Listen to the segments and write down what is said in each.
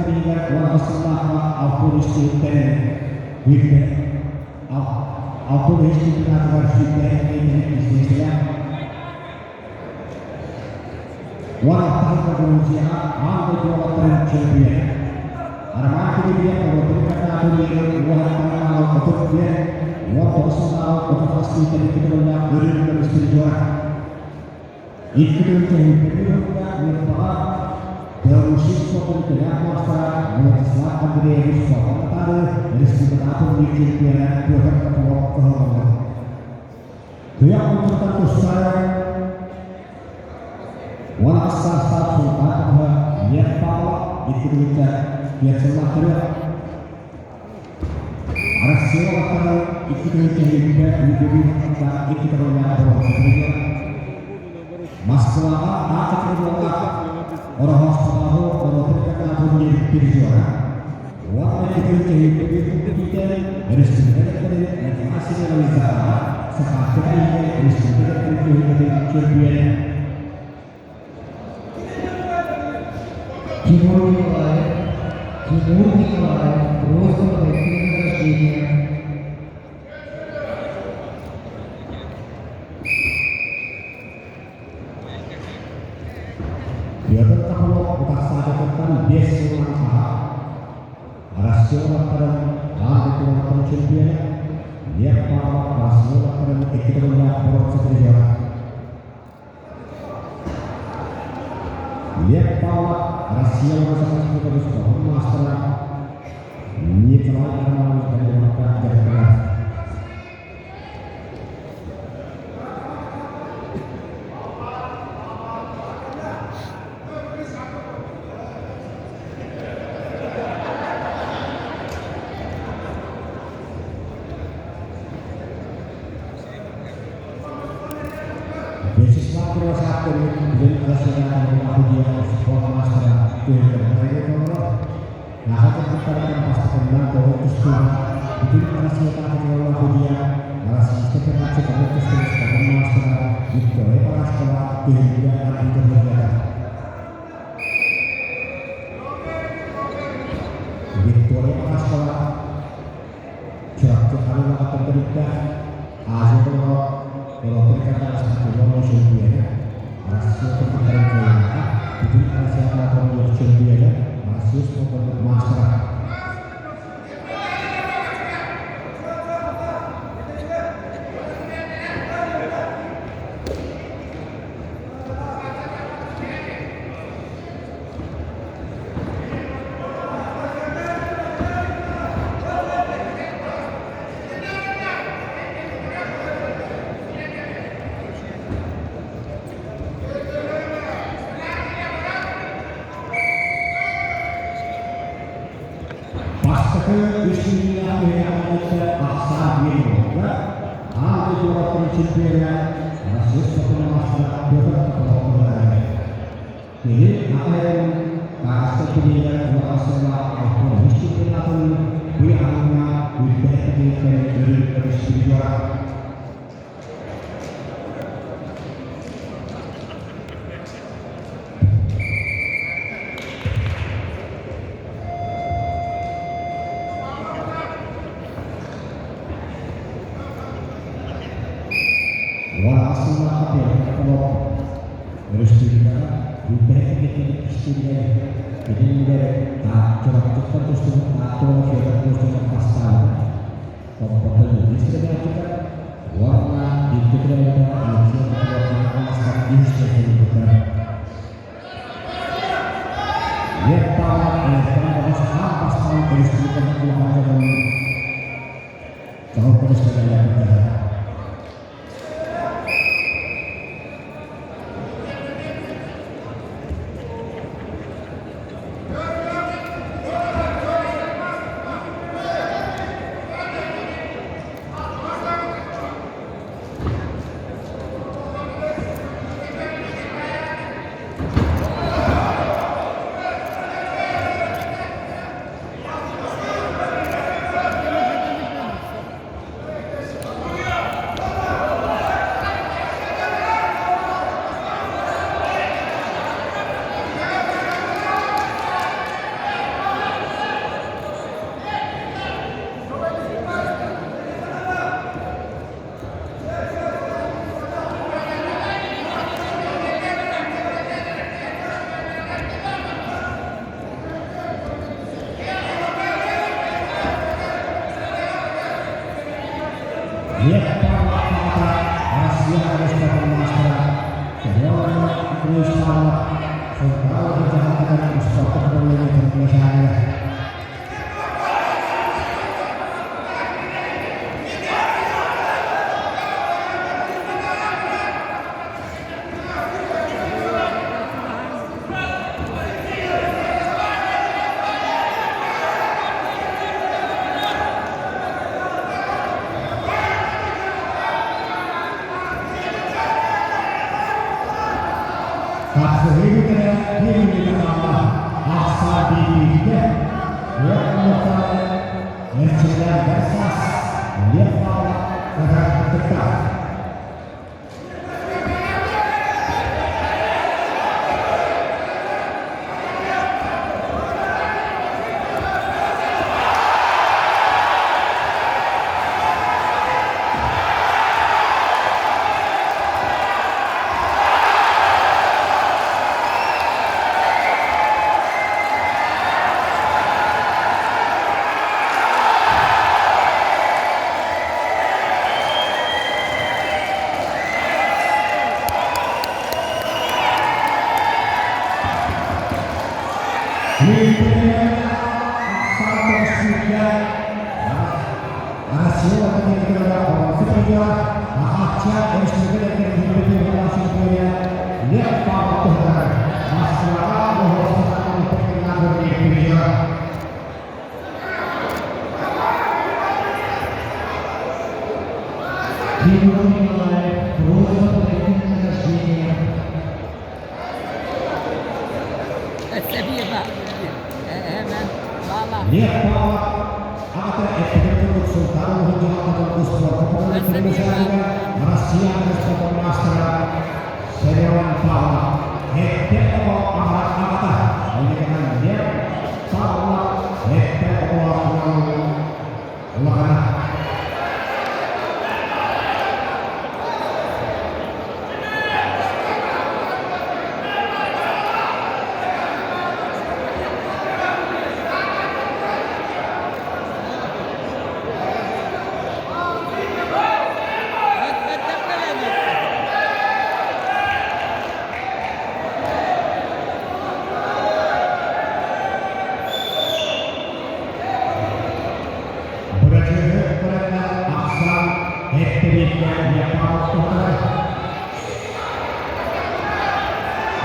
Liga Guadalajara Autorista Witte Autorista Witte Indonesia Guadalajara Indonesia Autorista Champion Armati dia Autorista Guadalajara Autorista Guadalajara Autorista Champion dari juara itu Bermusik sopan tegak masa Selatan Gede Sopan Tade dari sekitar atom di Cimpiana Dua Kepulauan Kehormatan Tuyak untuk terus saya Wala asal satu Atau Lihat Paula Itu kita Lihat sebelah kedua Arah siwa Kata Itu kita Lihat Menjadi Itu kita Lihat Mas Kelapa Akan kedua orang hospital orang terkena menjadi juara. Waktu itu kita dari sebenarnya dari hasil analisa sepakat ini dari sebenarnya dari champion. Timur Nikolai terus memperbaiki dirinya. Dia bertakluk utasadakan biasa langkah rasio lakaran lalu tuan champion dia para rasio lakaran kita punya poros seterusnya dia para rasio lakaran kita terus master ini telah kenal dari mata jalan beasiswa kurasa dari nasional aku dia sekolah master nah aku kita pasti kenal bahwa itu itu nasional aku dia masih setelah kita sekolah master itu para sekolah juga akan berjalan begitu para sekolah curah akan berikan hasil kalau berkata satu orang champion, rasio kemarin kelihatan itu siapa orang yang champion, rasio sebagai master. Bismillah yang kita aksa biasa, ada juga penciptanya, masih satu masalah beberapa ini apa yang bahasa kita masalah apa disiplin atau wilayahnya wilayah dari sejarah. lihat para Asia harus bermasalah sejauh terus salah sejauh kejahatan sesuatu perlu berbicara. Lihat bahwa akan eksperimen Sultan Hujjah Usman Kepala Indonesia Malaysia Mr. Master Seriawan Power Hektek Ahmad Amata oleh karena dia Power Hektek Allah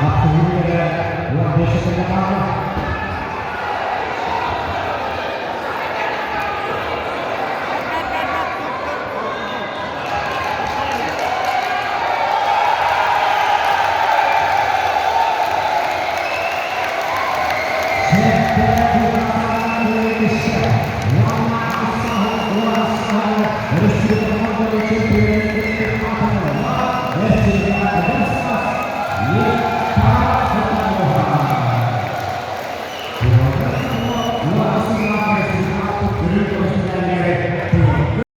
Waktu ini luar biasa